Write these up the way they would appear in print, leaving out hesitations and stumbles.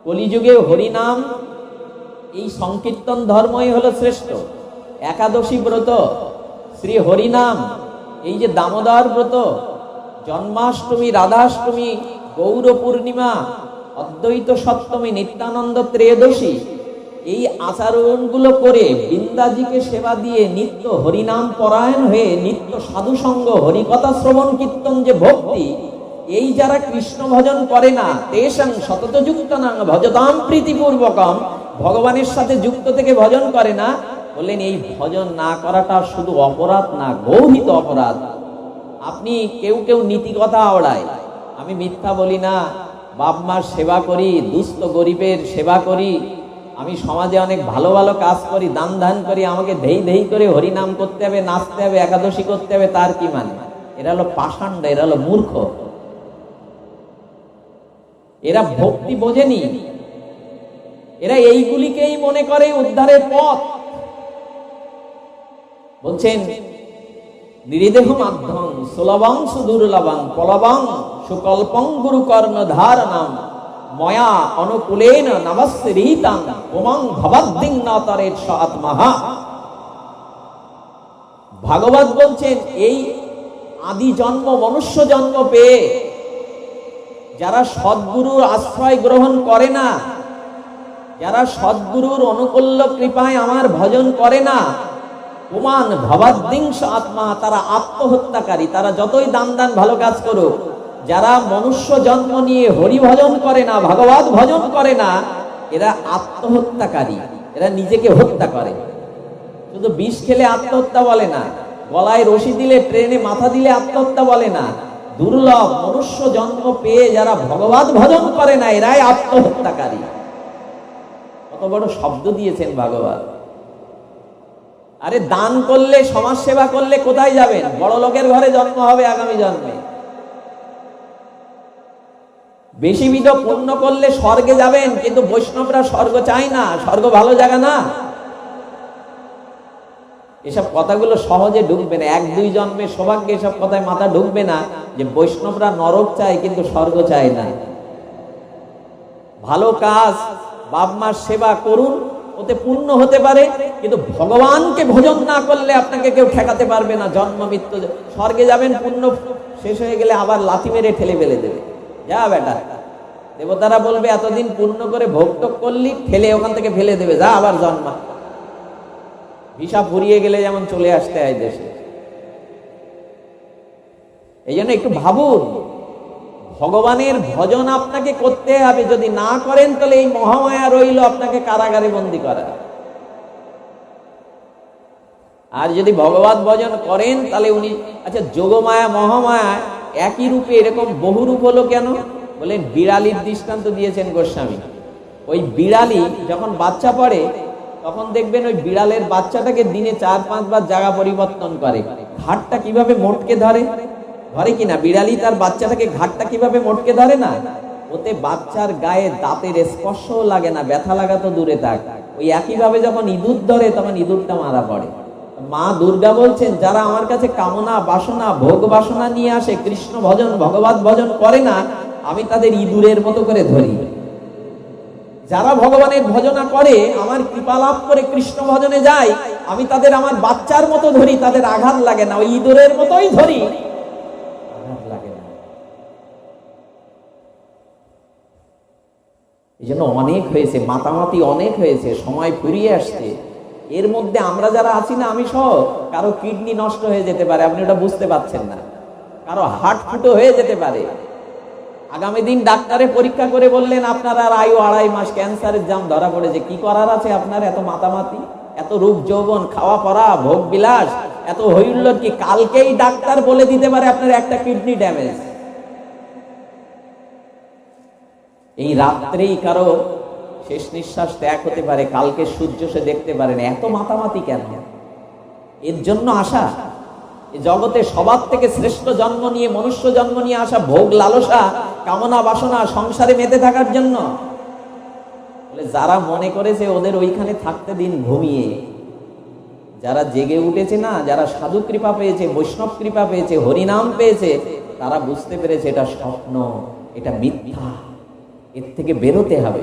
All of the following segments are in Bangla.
কলিযুগে হরিনাম, এই সংকীর্তন ধর্মই হলো শ্রেষ্ঠ। একাদশী ব্রত, শ্রী হরিনাম, এই যে দামোদর ব্রত, জন্মাষ্টমী, রাধাষ্টমী, গৌর পূর্ণিমা, অদ্বৈত সপ্তমী, নিত্যানন্দ ত্রয়োদশী, এই আচরণগুলো করে বৃন্দাজিকে সেবা দিয়ে নিত্য হরিনাম পরায়ণ হয়ে নিত্য সাধুসঙ্গ, হরিকথা শ্রবণ কীর্তন যে ভক্তি, এই যারা কৃষ্ণ ভজন করে না, তেষাং সতত যুক্তানাং ভজতাম প্রীতিপূর্বকম, ভগবানের সাথে যুক্ত থেকে ভজন করে না, বললেন এই ভজন না করাটা শুধু অপরাধ না, গৌহিত অপরাধ। আপনি কেউ কেউ নীতি কথা আওড়ায়, আমি মিথ্যা বলি না, বাপ মার সেবা করি, দুস্থ গরিবের সেবা করি, আমি সমাজে অনেক ভালো ভালো কাজ করি, দান ধান করি, আমাকে ধেই ধেই করে হরিনাম করতে হবে, নাচতে হবে, একাদশী করতে হবে, তার কি মানে? এরা হলো পাষাণ্ড, এরা হলো মূর্খ, এরা ভক্তি বোঝেনি, এরা এইগুলিকেই মনে করে উদ্ধারের পথ। বলছেন নিরিদেহ মাধ্যম সুলভং সুদুর্লভং পলবং সুকল্পং গুরু কর্ণ ধারণম ময়া অনুকূলেন নমস্কৃতাং ওমং ভবদ্দিং নতরেৎ আত্মহা। ভাগবত বলছেন এই আদি জন্ম, মনুষ্য জন্ম পেয়ে যারা সদ্গুরুর আশ্রয় গ্রহণ করে না, যারা সদ্গুরুর অনুকূল্য কৃপায় আমার ভজন করে না, ওমান ভবদ্দিংস আত্মা, তারা আত্মহত্যাকারী। তারা যতই দান দান ভালো কাজ করুক, যারা মনুষ্য জন্ম নিয়ে হরি ভজন করে না, ভাগবত ভজন করে না, এরা আত্মহত্যাকারী, এরা নিজেকে হত্যা করে। শুধু বিষ খেলে আত্মহত্যা বলে না, গলায় রশি দিলে, ট্রেনে মাথা দিলে আত্মহত্যা বলে না। দুর্লভ মনুষ্য জন্ম পেয়ে যারা ভগবত ভজন করে না, এরাই আত্মহত্যাকারী। কত বড় শব্দ দিয়েছেন ভাগবত। আরে দান করলে, সমাজ সেবা করলে কোথায় যাবেন? বড় লোকের ঘরে জন্ম হবে আগামী জন্মে। বেশি বিধ পুণ্য করলে স্বর্গে যাবেন, কিন্তু বৈষ্ণবরা স্বর্গ চায় না, স্বর্গ ভালো জায়গা না। এসব কথাগুলো সহজে ঢুকবে না, এক দুই জন্মের সৌভাগ্যে এসব কথায় মাথা ঢুকবে না যে বৈষ্ণবরা নরক চায় কিন্তু স্বর্গ চায় না। ভালো কাজ, বাপ মার সেবা করুন, ওতে পূর্ণ হতে পারে, কিন্তু ভগবানকে ভজন না করলে আপনাকে কেউ ঠেকাতে পারবে না। জন্ম মৃত্যু, স্বর্গে যাবেন, পুণ্য শেষ হয়ে গেলে আবার লাথি মেরে ঠেলে ফেলে দেবে, যা বেটা। দেবতারা বলবে এতদিন পূর্ণ করে ভক্ত করলি, ঠেলে ওখান থেকে ফেলে দেবে, যা আবার জন্মা। ভিসা ফুরিয়ে গেলে যেমন চলে আসতে হয় দেশে। এই জন্য একটু ভাবুন, ভগবানের ভজন আপনাকে করতে হবে, যদি না করেন তাহলে এই মহামায়া রইল আপনাকে কারাগারে বন্দী করা। আর যদি ভগবত ভজন করেন তাহলে উনি, আচ্ছা যোগমায়া মহামায়া একই রূপে এরকম বহু রূপ হলো কেন? বলেন বিড়ালির দৃষ্টান্ত দিয়েছেন গোস্বামী। ওই বিড়ালি যখন বাচ্চা পড়ে তখন দেখবেন ওই বিড়ালের বাচ্চাটাকে দিনে 4-5 বার জায়গা পরিবর্তন করে। ঘাটটা কিভাবে মোটকে ধরে, ধরে কিনা? বিড়ালি তার বাচ্চাটাকে ঘাটটা কিভাবে মোটকে ধরে না, ওতে বাচ্চার গায়ে দাঁতের স্পর্শও লাগে না, ব্যথা লাগা তো দূরে থাক। ওই একইভাবে যখন ইঁদুর ধরে তখন ইঁদুরটা মারা পড়ে। মা দুর্গা বলছেন যারা আমার কাছে কামনা বাসনা ভোগ বাসনা নিয়ে আসে, কৃষ্ণ ভজন ভগবত ভজন করে না, আমি তাদের ইঁদুরের মতো করে ধরি। যারা ভগবানের ভজনা করে, আমার কৃপা লাভ করে কৃষ্ণ ভজনে যায়, আমি তাদের আমার বাচ্চার মতো ধরি, তাদের আঘাত লাগে না, ওই ইঁদুরের মতোই ধরি, আঘাত লাগে না। এই জন্য অনেক হয়েছে, মাতামাতি অনেক হয়েছে, সময় ফুরিয়ে আসছে। এর মধ্যে আমরা যারা আছি না, আমি সহ, কারো কিডনি নষ্ট হয়ে যেতে পারে, আপনি ওটা বুঝতে পারছেন না, কারো হার্ট ফুটো হয়ে যেতে পারে। আগামী দিন ডাক্তারে পরীক্ষা করে বললেন আপনার আর আয়ু 2.5 মাস, ক্যান্সারের জাম ধরা পড়েছে। কি করার আছে আপনার? এত মাতামাতি, এত রূপ যৌবন, খাওয়া পরা, ভোগ বিলাস, এত হইল্লোর কি? কালকেই ডাক্তার বলে দিতে পারে আপনার একটা কিডনি ড্যামেজ। এই রাত্রেই কারো শেষ নিঃশ্বাস ত্যাগ হতে পারে, কালকে সূর্য সে দেখতে পারে না। এত মাতামাতি কেন? এর জন্য আসা জগতে সবার থেকে শ্রেষ্ঠ জন্ম নিয়ে, মনুষ্য জন্ম নিয়ে আসা, ভোগ লালসা কামনা বাসনা সংসারে মেতে থাকার জন্য। যারা মনে করেছে ওদের ওইখানে থাকতে দিন ঘুমিয়ে, যারা জেগে উঠেছে না, যারা সাধু কৃপা পেয়েছে, বৈষ্ণব কৃপা পেয়েছে, হরিনাম পেয়েছে, তারা বুঝতে পেরেছে এটা স্বপ্ন, এটা মিথ্যা, এর থেকে বেরোতে হবে।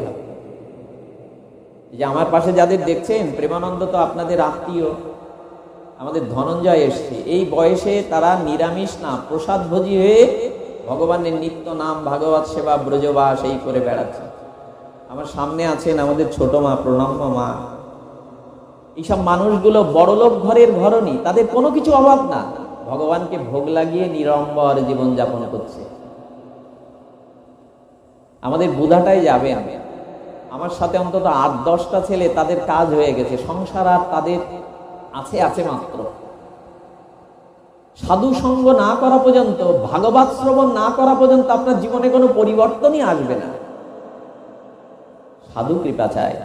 যে আমার পাশে যাদের দেখছেন, প্রেমানন্দ তো আপনাদের আত্মীয়, আমাদের ধনঞ্জয় এসছে, এই বয়সে তারা নিরামিষ না প্রসাদভোজী হয়ে ভগবানের নিত্য নাম ভাগবত সেবা ব্রজবাস এই করে বেড়াচ্ছে। আমার সামনে আছেন আমাদের ছোট মা, প্রণম্য মা। এইসব মানুষগুলো বড়লোক ঘরের ঘরণী, তাদের কোনো কিছু অভাব না, ভগবানকে ভোগ লাগিয়ে নিরম্বর জীবন যাপন করছে। আমাদের বুধাটাই যাবে, আমার সাথে অন্তত 8-10টা ছেলে, তাদের কাজ হয়ে গেছে, সংসার আর তাদের আছে মাত্র। সাধু সঙ্গ না করা পর্যন্ত, ভাগবত শ্রবণ না করা পর্যন্ত আপনার জীবনে কোনো পরিবর্তনই আসবে না। সাধু কৃপা চায়।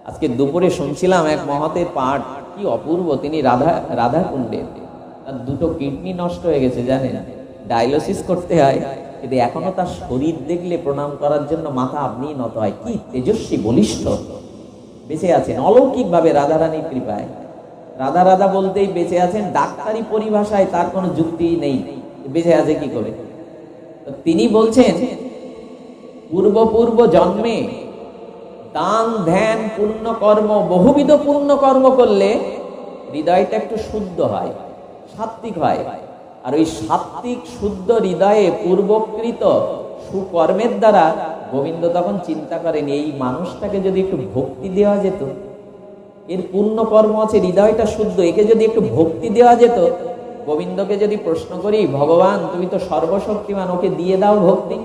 আজকে দুপুরে শুনছিলাম এক মহতের পাঠ, কি অপূর্ব। তিনি রাধা কুণ্ডে, তার 2টো কিডনি নষ্ট হয়ে গেছে জানেন, ডায়ালিসিস করতে হয়, কিন্তু এখনো তার শরীর দেখলে প্রণাম করার জন্য মাথা আপনি নত হয়। কি তেজস্বী বলিষ্ঠ, বেঁচে আছেন অলৌকিক ভাবে রাধারানীর কৃপায়। রাধা রাধা বলতেই বেঁচে আছেন, ডাক্তারি পরিভাষায় তার কোনো যুক্তি নেই, বেঁচে আছে কি করে। তিনি বলছেন পূর্ব জন্মে দান ধ্যান পুণ্য কর্ম, বহুবিধ পুণ্য কর্ম করলে হৃদয়টা একটু শুদ্ধ হয়, সাত্ত্বিক হয়। আর ওই সাত্ত্বিক শুদ্ধ হৃদয়ে পূর্বকৃত সুকর্মের দ্বারা গোবিন্দ তখন চিন্তা করেন, এই মানুষটাকে যদি একটু ভক্তি দেওয়া যেত, এর পুণ্য কর্ম আছে, হৃদয়টা শুদ্ধ, একে যদি একটু ভক্তি দেওয়া যেত। গোবিন্দকে যদি প্রশ্ন করি, ভগবান তুমি তো সর্বশক্তিমান, ওকে দিয়ে দাও ভক্তি।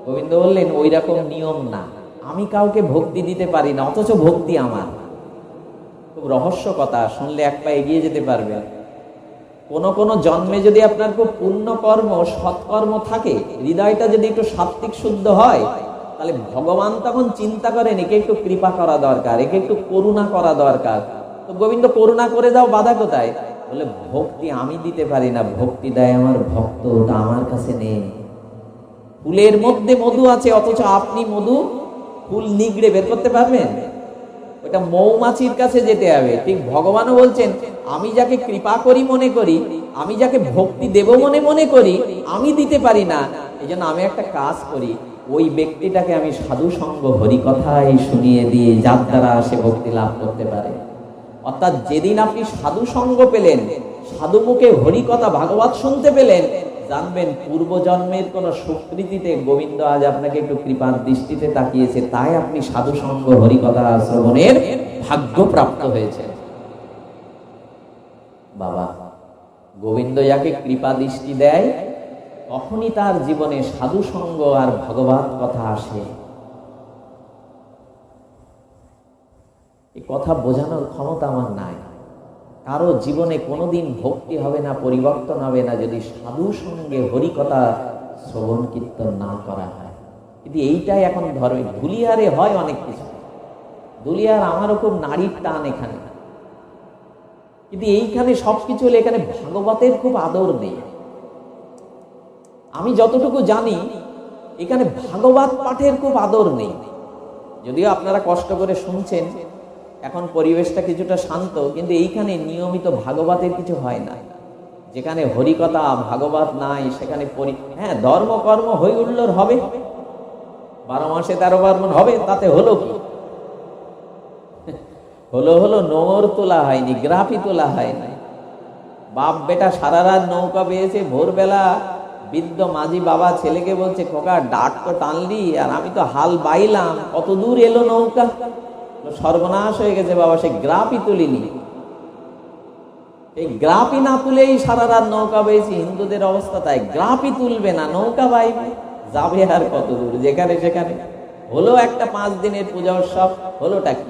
গোবিন্দ বললেন, ওই রকম নিয়ম না, আমি কাউকে ভক্তি দিতে পারি না, অথচ ভক্তি আমার। খুব রহস্য কথা, শুনলে এক পা এগিয়ে যেতে পারবে। কোন জন্মে যদি আপনার খুব পুণ্য কর্ম সৎকর্ম থাকে, হৃদয়টা যদি একটু সাত্ত্বিক শুদ্ধ হয়, তাহলে ভগবান তখন চিন্তা করেন একে একটু কৃপা করা দরকার, একে একটু করুণা করা দরকার। তো গোবিন্দ করুণা করে দাও, বাধা কোথায়? বলে ভক্তি আমি দিতে পারি না, ভক্তি দেয় আমার ভক্ত, ওটা আমার কাছে নেই। ফুলের মধ্যে মধু আছে, অথচ আপনি মধু ফুল নিগড়ে বের করতে পারবেন? ওটা মৌমাছির কাছে যেতে হবে। ঠিক ভগবানও বলছেন, আমি যাকে কৃপা করি মনে করি, আমি যাকে ভক্তি দেব মনে করি, আমি দিতে পারি না। এই জন্য আমি একটা কাজ করি, ওই ব্যক্তিটাকে আমি সাধু সঙ্গ হরিকথাই শুনিয়ে দিয়ে, যার দ্বারা সে ভক্তি লাভ করতে পারে। অর্থাৎ যেদিন আপনি সাধু সঙ্গ পেলেন, সাধু মুখে হরিকথা ভাগবত শুনতে পেলেন, জানবেন পূর্বজন্মের কোন সুকৃতিতে গোবিন্দ আজ আপনাকে একটু কৃপার দৃষ্টিতে তাকিয়েছে, তাই আপনি সাধু সঙ্গ হরিকথা শ্রবণের ভাগ্য প্রাপ্ত হয়েছে। বাবা, গোবিন্দ যাকে কৃপা দৃষ্টি দেয়, তখনই তার জীবনে সাধু সঙ্গ আর ভগবত কথা আসে। এই কথা বোঝানোর ক্ষমতা আমার নাই। কারো জীবনে কোনোদিন ভক্তি হবে না, পরিবর্তন হবে না, যদি সাধু সঙ্গে হরিকথা শ্রবণ কীর্তন না করা হয়। কিন্তু এইটাই এখন ধর্মে। দুলিয়ারে হয় অনেক কিছু, দুলিয়ার আমারও খুব নারীর টান এখানে, কিন্তু এইখানে সবকিছু হলে এখানে ভাগবতের খুব আদর নেই। আমি যতটুকু জানি এখানে ভাগবত পাঠের খুব আদর নেই। যদিও আপনারা কষ্ট করে শুনছেন, এখন পরিবেশটা কিছুটা শান্ত, কিন্তু এইখানে নিয়মিত ভাগবতের কিছু হয় না। যেখানে হরিকথা ভাগবত নাই, সেখানে হ্যাঁ ধর্ম কর্ম হই হুল্লোড় হবে, 12 মাসে 13 পার্বণ হবে, তাতে হলো কি? হলো নোংর তোলা হয়নি, গ্রাফি তোলা হয়নি। বাপ বেটা সারা রাত নৌকা পেয়েছে, ভোরবেলা বৃদ্ধ মাঝি বাবা ছেলেকে বলছে, খোকা ডাট তো টানলি, আর আমি তো হাল বাইলাম, কত দূর এলো নৌকা? সর্বনাশ হয়ে গেছে বাবা, সে গ্রাফই তুলিনি। এই গ্রাফই না তুলেই সারা রাত নৌকা পেয়েছি। হিন্দুদের অবস্থা তাই, গ্রাফই তুলবে না, নৌকা বাইবে, যাবে আর কত দূর? যেখানে সেখানে হলো একটা 5 দিনের পূজা উৎসব, হলোটা কি?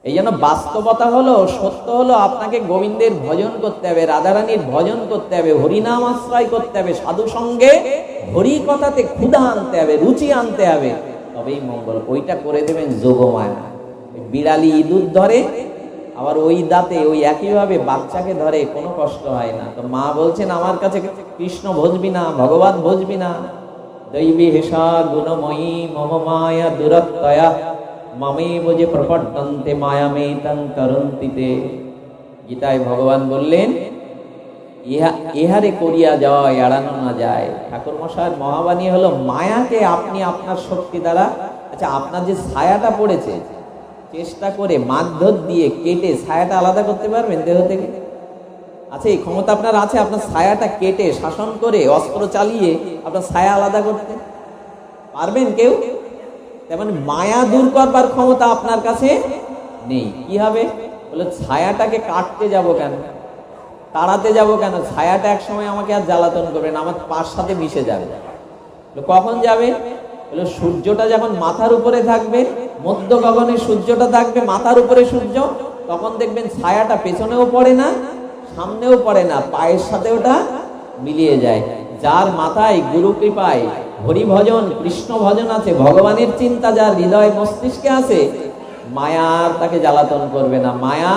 এই জন্য বাস্তবতা হলো, সত্য হলো, আপনাকে গোবিন্দের ভজন করতে হবে, রাধারানীর ভজন করতে হবে, হরিনাম আশ্রয় করতে হবে, সাধু সঙ্গে হরি কথাতে ক্ষুধা আনতে হবে, রুচি আনতে হবে, তবেই মঙ্গল। ওইটা করে দেবেন যোগমায়া। বিড়ালি ইঁদুর ধরে, আবার ওই দাঁতে ওই একইভাবে বাচ্চাকে ধরে, কোনো কষ্ট হয় না। তো মা বলছেন, আমার কাছে কৃষ্ণ ভজবি না, ভগবান ভজবি না, দৈবী হেসা গুণময়ী মম মায়া দুরত্তয়া মামে বোঝে প্রপট্টন্তে মায়ামেতং করন্তিতে। গীতায় ভগবান বললেন, ইহারে করিয়া যায়, এড়ানো না যায়। ঠাকুর মশাইয়ের মহাবাণী হলো, মায়াকে আপনি আপনার শক্তি দ্বারা আচ্ছা, আপনার যে ছায়াটা পড়েছে, চেষ্টা করে মারধর দিয়ে কেটে ছায়াটা আলাদা করতে পারবেন দেহ থেকে? আচ্ছা, এই ক্ষমতা আপনার আছে, আপনার ছায়াটা কেটে শাসন করে অস্ত্র চালিয়ে আপনার ছায়া আলাদা করতে পারবেন কেউ? তেমন মায়া দূর করবার ক্ষমতা আপনার কাছে নেই। কি হবে? বলে ছায়াটাকে কাটতে যাব কেন, তাড়াতে যাব কেন? ছায়াটা এক সময় আমাকে আর জ্বালাতন করবে না, আমার পার সাথে মিশে যাবে। কখন যাবে? বলে সূর্যটা যখন মাথার উপরে থাকবে, মধ্য গগনে সূর্যটা থাকবে, মাথার উপরে সূর্য, তখন দেখবেন ছায়াটা পেছনেও পড়ে না, সামনেও পড়ে না, পায়ের সাথে ওটা মিলিয়ে যায়। যার মাথায় গুরু কৃপায় হরি ভজন, কৃষ্ণ ভজন আছে, ভগবানের চিন্তা যার হৃদয় মস্তিষ্কে আছে, মায়া আর তাকে জ্বালাতন করবে না। মায়া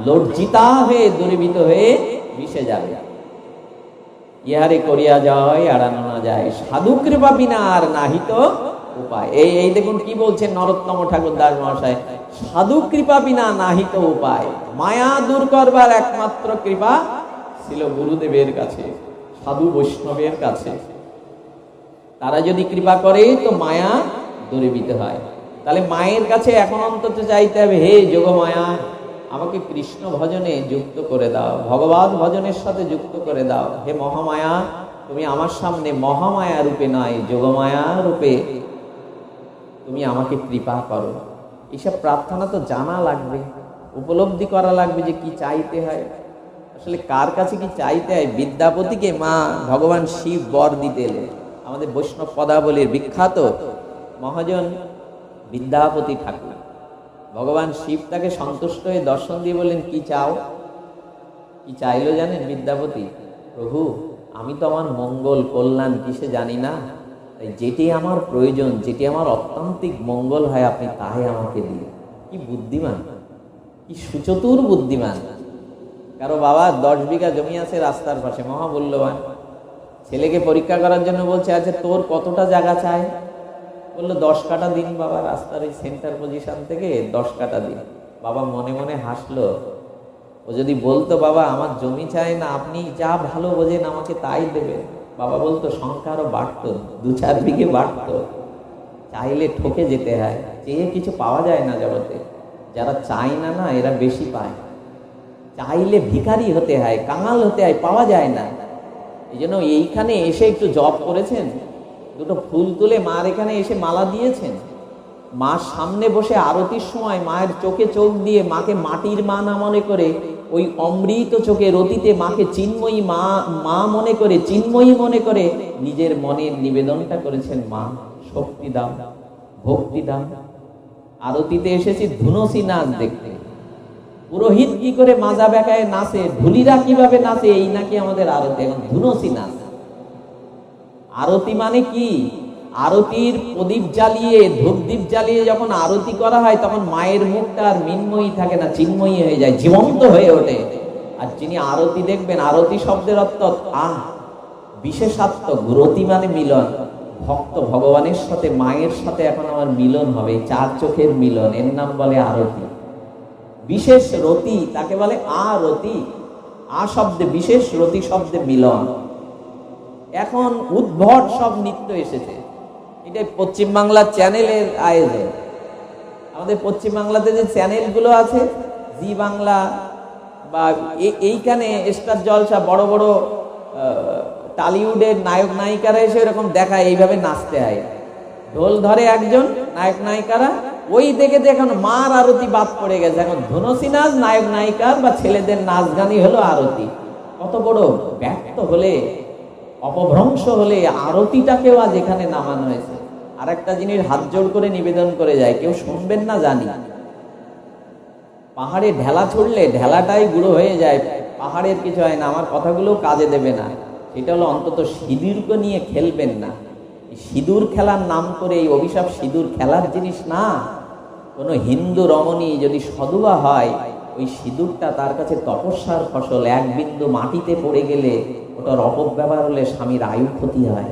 লজ্জিতা হয়ে দূরীভূত হয়ে মিশে যাবে। ইহারে করিয়া যায় এড়ানো না যায়, সাধু কৃপা বিনা আর নাহিত উপায়। এই দেখুন কি বলছেন নরোত্তম ঠাকুর দাস মহাশয়, সাধু কৃপা বিনা নাহিত উপায়। মায়া দূর করবার একমাত্র কৃপা ছিল গুরুদেবের কাছে, সাধু বৈষ্ণবের কাছে। তারা যদি কৃপা করে তো মায়া দূরীভূত হয়। তাহলে মায়ের কাছে এখন অন্তত চাইতে হবে, হে যোগমায়া, আমাকে কৃষ্ণ ভজনে যুক্ত করে দাও, ভগবান ভজনের সাথে যুক্ত করে দাও। হে মহামায়া, তুমি আমার সামনে মহামায়া রূপে নয়, যোগমায়া রূপে তুমি আমাকে কৃপা করো। এইসব প্রার্থনা তো জানা লাগবে, উপলব্ধি করা লাগবে যে কি চাইতে হয়। আসলে কার কাছে কি চাইতে হয়? বিদ্যাপতিকে মা ভগবান শিব বর দিতে এলেন। আমাদের বৈষ্ণব পদাবলীর বিখ্যাত মহাজন বিদ্যাপতি ঠাকুর, ভগবান শিব তাকে সন্তুষ্ট হয়ে দর্শন দিয়ে বললেন, কি চাও? কি চাইলো জানেন বিদ্যাপতি? প্রভু, আমি তো আমার মঙ্গল কল্যাণ কিসে জানি না, তাই যেটি আমার প্রয়োজন, যেটি আমার অত্যন্তিক মঙ্গল হয়, আপনি তাই আমাকে দিন। কি বুদ্ধিমান, কি সুচতুর বুদ্ধিমান। কারো বাবা 10 বিঘা জমি আছে রাস্তার পাশে, মহামূল্যবান, ছেলেকে পরীক্ষা করার জন্য বলছে, আচ্ছা তোর কতটা জায়গা চাই? বললো 10 কাঠা দিন বাবা, রাস্তার এই সেন্টার পজিশন থেকে 10 কাঠা দিন। বাবা মনে মনে হাসলো। ও যদি বলতো, বাবা আমার জমি চাই না, আপনি যা ভালো বোঝেন আমাকে তাই দেবে, বাবা বলতো সংখ্যা আরো বাড়তো, 2-4 বিঘে বাড়তো। চাইলে ঠকে যেতে হয়, চেয়ে কিছু পাওয়া যায় না জগতে। যারা চায় না, না এরা বেশি পায়। চাইলে ভিখারি হতে হয়, কাঙাল হতে হয়, পাওয়া যায় না। এই জন্য এইখানে এসে একটু জব করেছেন, দুটো ফুল তুলে মার এখানে এসে মালা দিয়েছেন, মার সামনে বসে আরতির সময় মায়ের চোখে চোখ দিয়ে মাকে মাটির মা না মনে করে, ওই অমৃত চোখে রতিতে মাকে চিন্ময়ী মা মনে করে, চিন্ময়ী মনে করে নিজের মনের নিবেদনটা করেছেন, মা শক্তি দাও, ভক্তি দাও। আরতিতে এসেছি ধুনসি নাচ দেখতে, পুরোহিত কি করে মাজা বেকায় নাচে, ঢুলিরা কিভাবে নাচে, এই নাকি আমাদের আরতি। এখন ধুনসি নাচ। আরতি মানে কি? আরতির প্রদীপ জ্বালিয়ে, ধূপদীপ জ্বালিয়ে যখন আরতি করা হয়, তখন মায়ের মুখটা আর মিন্ময়ী থাকে না, চিন্ময়ী হয়ে যায়, জীবন্ত হয়ে ওঠে। আর যিনি আরতি দেখবেন, আরতি শব্দের অর্থ বিশেষাত্ম, রতি মানে মিলন। ভক্ত ভগবানের সাথে, মায়ের সাথে এখন আমার মিলন হবে, 4 চোখের মিলন, এর নাম বলে আরতি। বিশেষ রতি তাকে বলে আরতি। শব্দে বিশেষ, রতি শব্দে মিলন। এখন উদ্ভট সব নৃত্য এসেছে, এটা পশ্চিমবাংলার চ্যানেলের আয়োজন। আমাদের পশ্চিমবাংলাতে যে চ্যানেলগুলো আছে, জি বাংলা বা এইখানে স্টার জলসা, বড় বড় টলিউডের নায়ক নায়িকারা এসে এরকম দেখায়, এইভাবে নাচতে হয়। ঢোল ধরে একজন, নায়ক নায়িকারা ওই দেখে এখন মার আরতি বাদ পড়ে গেছে। এখন ধুনসি নাচ নায়ক নায়িকার বা ছেলেদের নাচ গানই হলো আরতি। কত বড় ব্যর্থ হলে, অপভ্রংশ হলে আরতিটাকেও আজ এখানে নামানো হয়েছে। আর একটা জিনিস হাত জোড় করে নিবেদন করে যায়, কেউ শুনবেন না জানি, পাহাড়ে ঢেলা ছুড়লে ঢেলাটাই গুঁড়ো হয়ে যায়, পাহাড়ের কিছু হয় না, আমার কথাগুলো কাজে দেবে না। সেটা হলো অন্তত সিঁদুরকে নিয়ে খেলবেন না। সিঁদুর খেলার নাম করে এই অভিশাপ সিঁদুর খেলার জিনিস না। কোনো হিন্দু রমণী যদি সধবা হয়, ওই সিঁদুরটা তার কাছে তপস্যার ফসল। 1 বিন্দু মাটিতে পড়ে গেলে ওটার অপব্যবহার হলে স্বামীর আয়ু ক্ষতি হয়।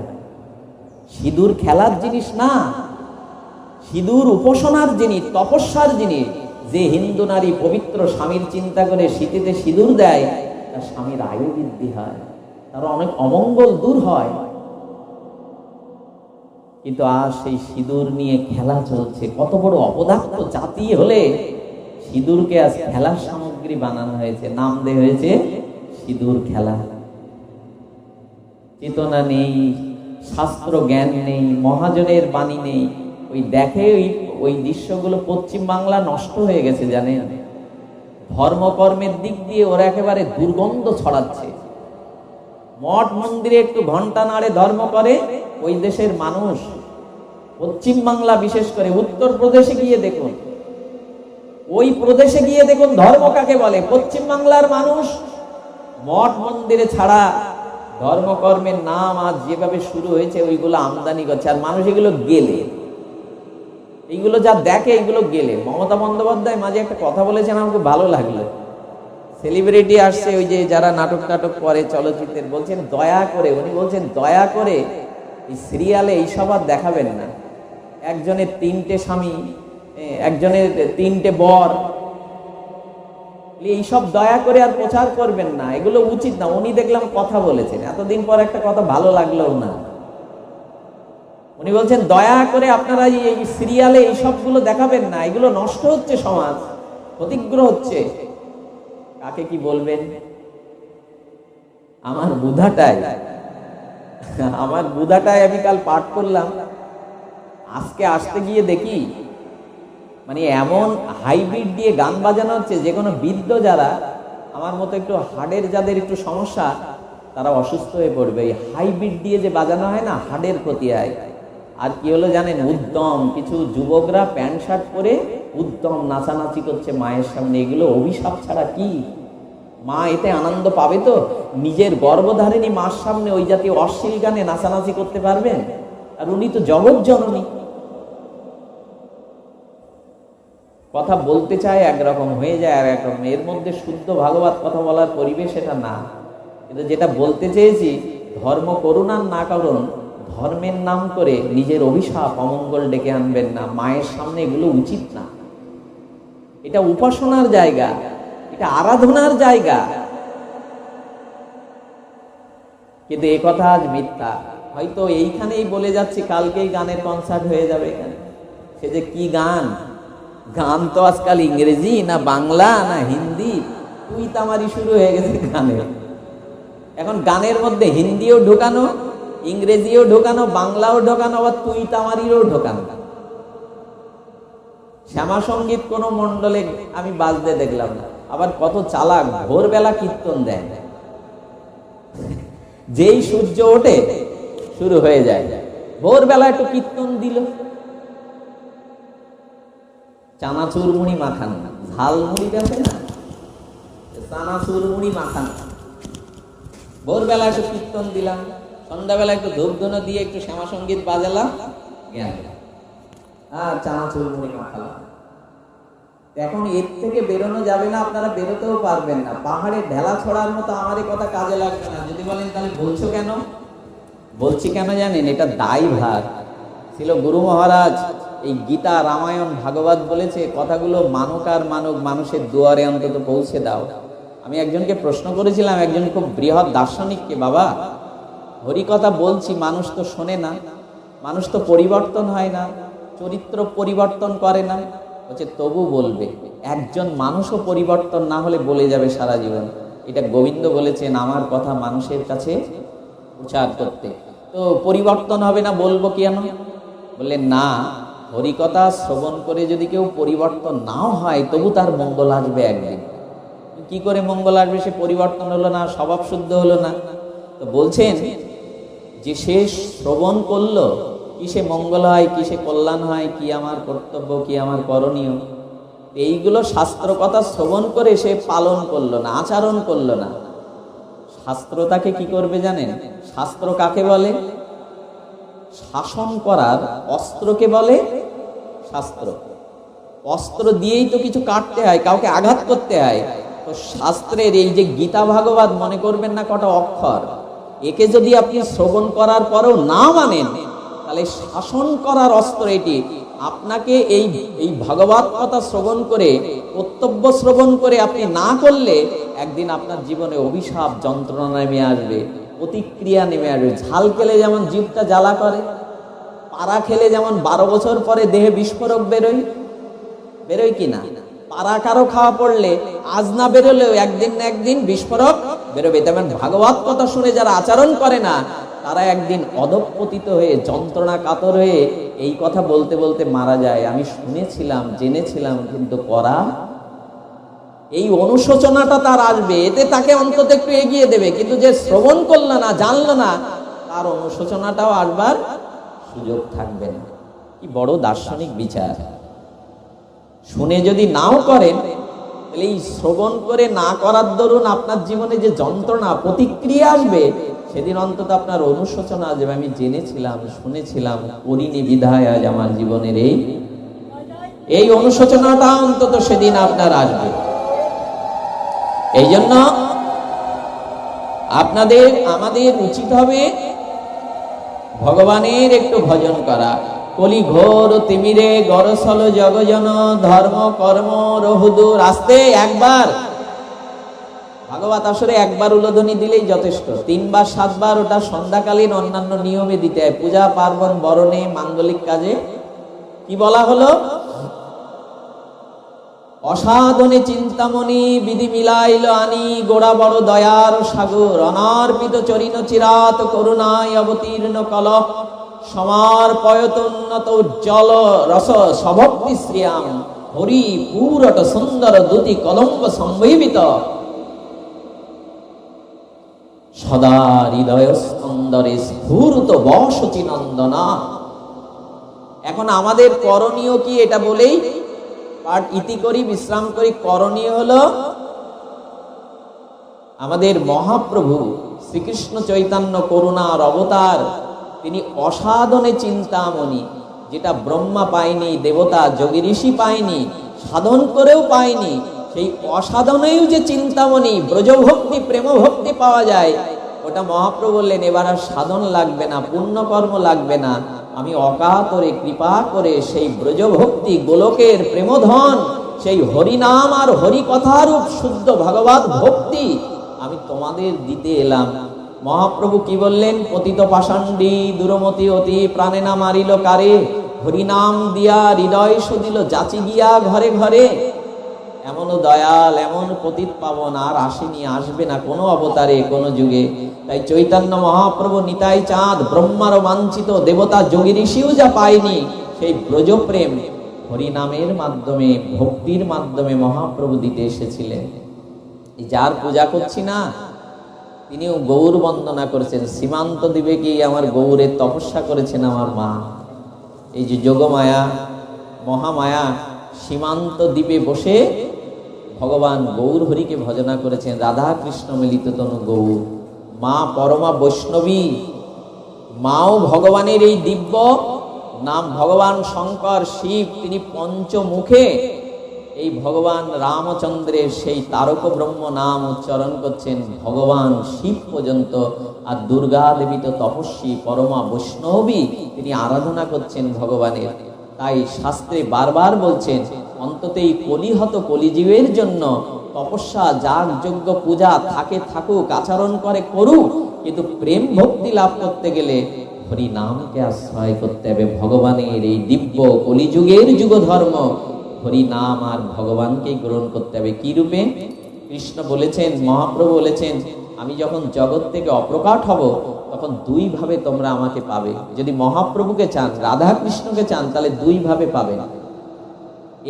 সিঁদুর খেলার জিনিস না, সিঁদুর উপাসনার জিনিস, তপস্যার জিনিস। যে হিন্দু নারী পবিত্র স্বামীর চিন্তা করে শীতেতে সিঁদুর দেয়, তার স্বামীর আয়ু বৃদ্ধি হয়, তার অনেক অমঙ্গল দূর হয়। কিন্তু আজ সেই সিঁদুর নিয়ে খেলা চলছে। কত বড় অপদার্থ জাতি হলে সিঁদুরকে আজ খেলার সামগ্রী বানানো হয়েছে, নাম দেওয়া হয়েছে সিঁদুর খেলা। চেতনা নেই, শাস্ত্র জ্ঞান নেই, মহাজনের বাণী নেই। ওই দেখে ওই দৃশ্যগুলো পশ্চিম বাংলা নষ্ট হয়ে গেছে জানেন। ধর্মকর্মের দিক দিয়ে ওরা একেবারে দুর্গন্ধ ছড়াচ্ছে। মঠ মন্দিরে একটু ঘন্টা নাড়ে ধর্ম করে ওই দেশের মানুষ। পশ্চিম বাংলা বিশেষ করে উত্তর প্রদেশে গিয়ে দেখুন, ওই প্রদেশে গিয়ে দেখুন ধর্ম কাকে বলে। পশ্চিম বাংলার মানুষ মঠ মন্দিরে ছাড়া ধর্মকর্মের নাম আজ যেভাবে শুরু হয়েছে ওইগুলো আমদানি করছে। আর মানুষ এগুলো গেলে, এইগুলো যা দেখে এগুলো গেলে। মমতা বন্দ্যোপাধ্যায় মাঝে একটা কথা বলেছেন, আমাকে ভালো লাগলো। সেলিব্রিটি আসছে, ওই যে যারা নাটক টাটক করে চলচ্চিত্রের, বলছেন দয়া করে, উনি বলছেন দয়া করে এই সিরিয়ালে এইসব আর দেখাবেন না। একজনের 3টে স্বামী, একজনের 3টে বর, এইসব দয়া করে আর প্রচার করবেন না, এগুলো উচিত না। উনি দেখলাম কথা বলেছেন, এতদিন পর একটা কথা ভালো লাগলো না। উনি বলছেন দয়া করে আপনারা এই সিরিয়ালে এইসবগুলো দেখাবেন না, এগুলো নষ্ট হচ্ছে, সমাজ ক্ষতিগ্রস্ত হচ্ছে। কাকে কি বলবেন? আমার বুধাটায় আমি কাল পাঠ করলাম। আজকে আসতে গিয়ে দেখি মানে এমন হাইব্রিড দিয়ে গান বাজানো হচ্ছে, যে কোনো বৃদ্ধ যারা আমার মতো একটু হাড়ের যাদের একটু সমস্যা, তারা অসুস্থ হয়ে পড়বে। এই হাইব্রিড দিয়ে যে বাজানো হয় না, হাড়ের ক্ষতি হয়। আর কি হলো জানেন? উদ্যম কিছু যুবকরা প্যান্ট শার্ট পরে উদ্যম নাচানাচি করছে মায়ের সামনে। এগুলো অভিশাপ ছাড়া কি? মা এতে আনন্দ পাবে তো? নিজের গর্ভধারিণী মার সামনে ওই জাতীয় অশ্লীল গানে নাচানাচি করতে পারবেন? আর উনি তো জগৎ জননী। কথা বলতে চায় একরকম, হয়ে যায় আর একরকম। এর মধ্যে শুদ্ধ ভাগবত কথা বলার পরিবেশ এটা না। কিন্তু যেটা বলতে চেয়েছি, ধর্ম করুন আর না করুন, ধর্মের নাম করে নিজের অভিশাপ অমঙ্গল ডেকে আনবেন না। মায়ের সামনে এগুলো উচিত না। এটা উপাসনার জায়গা, এটা আরাধনার জায়গা। কিন্তু এ কথা আজ মিথ্যা। হয়তো এইখানেই বলে যাচ্ছি, কালকেই গানের কনসার্ট হয়ে যাবে এখানে। সে যে কি গান, গান তো আজকাল ইংরেজি না বাংলা না হিন্দি, তুই তামারি শুরু হয়ে গেছে গানে। এখন গানের মধ্যে হিন্দিও ঢোকানো, ইংরেজিও ঢোকানো, বাংলাও ঢোকানো, আবার তুই তামারিও ঢোকানো। শ্যামা সঙ্গীত কোন মন্ডলে আমি বাজতে দেখলাম না। আবার কত চালাক, ভোরবেলা কীর্তন দেয়, যেই সূর্য ওঠে শুরু হয়ে যায়। ভোরবেলা একটু কীর্তন দিল, চানাচুর মুড়ি মাখানো, ঝাল মুড়ি আছে না, চানাচুর মুড়ি মাখানো। ভোরবেলা একটু কীর্তন দিলাম, সন্ধ্যাবেলা একটু ধূপ ধুনো দিয়ে একটু শ্যামা সঙ্গীত বাজালাম, আর চানাচুর মুড়ি মাখালাম। এখন এর থেকে বেরোনো যাবে না, আপনারা বেরোতেও পারবেন না। পাহাড়ে ঢেলা ছড়ার মতো আমার এই কথা কাজে লাগবে না। যদি বলেন তাহলে বলছো কেন? বলছি কেন জানেন? এটা দায়ভার ছিল। গুরু মহারাজ এই গীতা, রামায়ণ, ভাগবত বলেছে, কথাগুলো মানুক আর মানুক, মানুষের দুয়ারে অন্তত পৌঁছে দাও। আমি একজনকে প্রশ্ন করেছিলাম, একজন খুব বৃহৎ দার্শনিককে, বাবা হরিকথা বলছি, মানুষ তো শোনে না, মানুষ তো পরিবর্তন হয় না, চরিত্র পরিবর্তন করে না। বলছে তবু বলবে। একজন মানুষও পরিবর্তন না হলে বলে যাবে সারা জীবন। এটা গোবিন্দ বলেছেন আমার কথা মানুষের কাছে প্রচার করতে। তো পরিবর্তন হবে না বলবো কেন? বললেন না, হরিকথা শ্রবণ করে যদি কেউ পরিবর্তন নাও হয়, তবু তার মঙ্গল আসবে একদিন। কি করে মঙ্গল আসবে? সে পরিবর্তন হলো না, স্বভাব শুদ্ধ হলো না। তো বলছেন যে সে শ্রবণ করলো, কিসে মঙ্গল হয়, কিসে কল্যাণ হয়, কি আমার কর্তব্য, কি আমার করণীয়, এইগুলো শাস্ত্র কথা শ্রবণ করে সে পালন করলো না, আচরণ করলো না। শাস্ত্র তাকে কি করবে জানেন? শাস্ত্র কাকে বলে? শাসন করার অস্ত্রকে বলে শাস্ত্র। অস্ত্র দিয়েই তো কিছু কাটতে হয়, কাউকে আঘাত করতে হয়। তো শাস্ত্রের এই যে গীতা ভাগবত, মনে করবেন না কটা অক্ষর, একে যদি আপনি শ্রবণ করার পরেও না মানেন, তাহলে শাসন করার অস্ত্র এটি। আপনাকে এই ভাগবত কথা শ্রবণ করে, কর্তব্য শ্রবণ করে আপনি না করলে, একদিন আপনার জীবনে অভিশাপ, যন্ত্রণা নেমে আসবে, প্রতিক্রিয়া নেমে আসবে। ঝাল খেলে যেমন জিভটা জ্বালা করে, পাড়া খেলে যেমন 12 বছর পরে দেহে বিস্ফোরক বেরোয় কিনা, পাড়া কারো খাওয়া পড়লে আজ না বেরোলেও একদিন না একদিন বিস্ফোরক বেরোবে। তেমন ভাগবত কথা শুনে যারা আচরণ করে না, তারা একদিন অধঃপতিত হয়ে যন্ত্রণা কাতর হয়ে এই কথা বলতে বলতে মারা যায়, আমি শুনেছিলাম জেনেছিলাম কিন্তু করা। এই অনুশোচনাটা তার আসবে, এতে তাকে অন্তত একটু এগিয়ে দেবে। কিন্তু যে শ্রবণ করলো না, জানলো না, তার অনুশোচনাটাও আসবার সুযোগ থাকবে না। কি বড় দার্শনিক বিচার! শুনে যদি নাও করেন, তাহলে এই শ্রবণ করে না করার দরুন আপনার জীবনে যে যন্ত্রণা প্রতিক্রিয়া আসবে, সেদিন অন্তত আপনার অনুশোচনা আসবে, আমি জেনেছিলাম শুনেছিলাম করিনি বিধায় আজ আমার জীবনের এই অনুশোচনাটা অন্তত সেদিন আপনার আসবে। এই জন্য আমাদের উচিত হবে ভগবানের একটু ভজন করা। কলি ঘোর তিমিরে গরসল জগজন ধর্ম কর্ম রহুদুর। আস্তে একবার ভাগবত আসরে একবার উলোধ্বনি দিলেই যথেষ্ট। 3 বার 7 বার ওটা সন্ধ্যাকালীন অন্যান্য নিয়মে দিতে হয়, পূজা পার্বণ বরণে মাঙ্গলিক কাজে। কি বলা হলো? অসাধনে চিন্তামণি বিধি মিলাইল আনি, গোড়া বড় দয়ার সাগর অনার্পিত চরিণ চিরাত করুণায় অবতীর্ণ কলহ সমার পয়তোন্নত উজ্জ্বল রস সভক্তি শ্রিয়াম হরি পুরট সুন্দর দুতি কলম্ব সম্ভবিত সদা হৃদয় স্কন্দরে স্ফুরত বসচি নন্দনা। এখন আমাদের করণীয় কি, এটা বলেই পাঠ ইতি করি, বিশ্রাম করি। করণীয় হলো আমাদের মহাপ্রভু শ্রীকৃষ্ণ চৈতন্য করুণার অবতার, তিনি অসাধনে চিন্তামণি, যেটা ব্রহ্মা পায়নি, দেবতা যোগী ঋষি পায়নি, সাধন করেও পায়নি, সেই অসাধনেও যে চিন্তামণি ব্রজভক্তি প্রেম ভক্তি পাওয়া যায়, ওটা মহাপ্রভু বললেন এবার আর সাধন লাগবে না, পুণ্যকর্ম লাগবে না, আমি অকাতরে কৃপা করে সেই ব্রজভক্তি গোলকের প্রেমধন, সেই হরিনাম আর হরিকথারূপ শুদ্ধ ভগবত ভক্তি আমি তোমাদের দিতে এলাম। মহাপ্রভু কি বললেন? পতিত পাষাণ্ডী দুরমতি অতি প্রাণে না মারিল কারে, হরিনাম দিয়া হৃদয় সদিল যাচি গিয়া ঘরে ঘরে। এমন দয়াল এমন পতিত পাবন আর আসেনি, আসবে না কোনো অবতারে কোনো যুগে। তাই চৈতন্য মহাপ্রভু নিতাই চাঁদ ব্রহ্মার বাঞ্ছিত দেবতা যোগী ঋষিও যা পায়নি, সেই ব্রজপ্রেম হরিনামের মাধ্যমে ভক্তির মাধ্যমে মহাপ্রভু দিতে এসেছিলেন। যার পূজা করছি না, তিনিও গৌর বন্দনা করেছেন। সীমান্ত দিবে কি আমার গৌরের তপস্যা করেছেন আমার মা। এই যে যোগমায়া মহামায়া সীমান্ত দ্বীপে বসে ভগবান গৌর হরিকে ভজনা করেছেন। রাধা কৃষ্ণ মিলিত তনু গৌর। মা পরমা বৈষ্ণবী, মাও ভগবানের এই দিব্য নাম। ভগবান শঙ্কর শিব তিনি পঞ্চমুখে এই ভগবান রামচন্দ্রের সেই তারক ব্রহ্ম নাম উচ্চারণ করছেন ভগবান শিব পর্যন্ত। আর দুর্গা দেবী তো তপস্বী পরমা বৈষ্ণবী, তিনি আরাধনা করছেন ভগবানের। তাই শাস্ত্রে বারবার বলছেন অন্তত এই কলিহত কলিজীবের জন্য তপস্যা যাগ যজ্ঞ পূজা থাকে থাকুক, আচরণ করে করুক, কিন্তু প্রেম ভক্তি লাভ করতে গেলে হরি নামকে আশ্রয় করতে হবে। ভগবানের এই দিব্য কলিযুগের যুগ ধর্ম হরি নাম আর ভগবানকে গ্রহণ করতে হবে। কি রূপে? কৃষ্ণ বলেছেন, মহাপ্রভু বলেছেন, আমি যখন জগৎ থেকে অপ্রকাট হব তখন 2 ভাবে তোমরা আমাকে পাবে। যদি মহাপ্রভুকে চান, রাধা কৃষ্ণকে চান, তাহলে 2 ভাবে পাবে।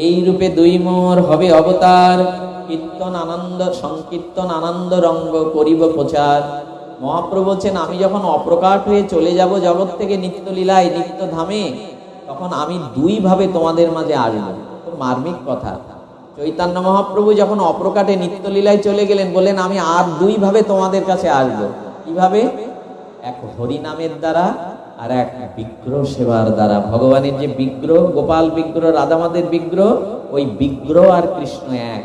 এই রূপে 2 মোর হবে অবতার, কীর্তন আনন্দ সংকীর্তন আনন্দ রঙ্গ করিব প্রচার। মহাপ্রভু বলছেন আমি যখন অপ্রকাট হয়ে চলে যাব জগৎ থেকে নিত্য লীলায় নিত্য ধামে, তখন আমি 2 ভাবে তোমাদের মাঝে আসবো। তো মার্মিক কথা। চৈতন্য মহাপ্রভু যখন অপ্রকাটে নিত্য লীলায় চলে গেলেন, বললেন আমি আর 2 ভাবে তোমাদের কাছে আসবো। কিভাবে? এক হরিনামের দ্বারা আর এক বিগ্রহ সেবার দ্বারা। ভগবানের যে বিগ্রহ, গোপাল বিগ্রহ, রাধামাদের বিগ্রহ, ওই বিগ্রহ আর কৃষ্ণ এক,